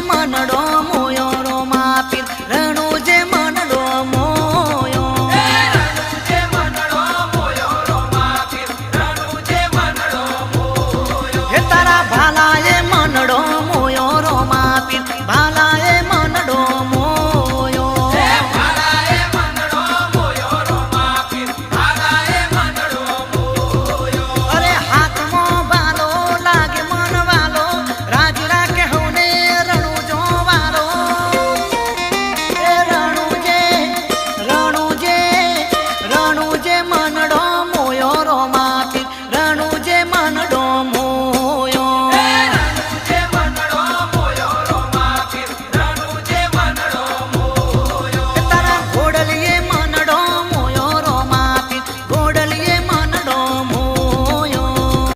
મનડો મોયો row માપીર રણુ જે મનડો મોયો હે તારા ભાલાએ મનડો મોયો રો માપીર ભાલાએ મનડો મોયો અરે હાથમાં બાલો લાગે મનવાલો રાજ રાખે હોને રણુ જોવાલો એ રણુ જે મનડો મોયો રો માપીર રણુ જે મનડો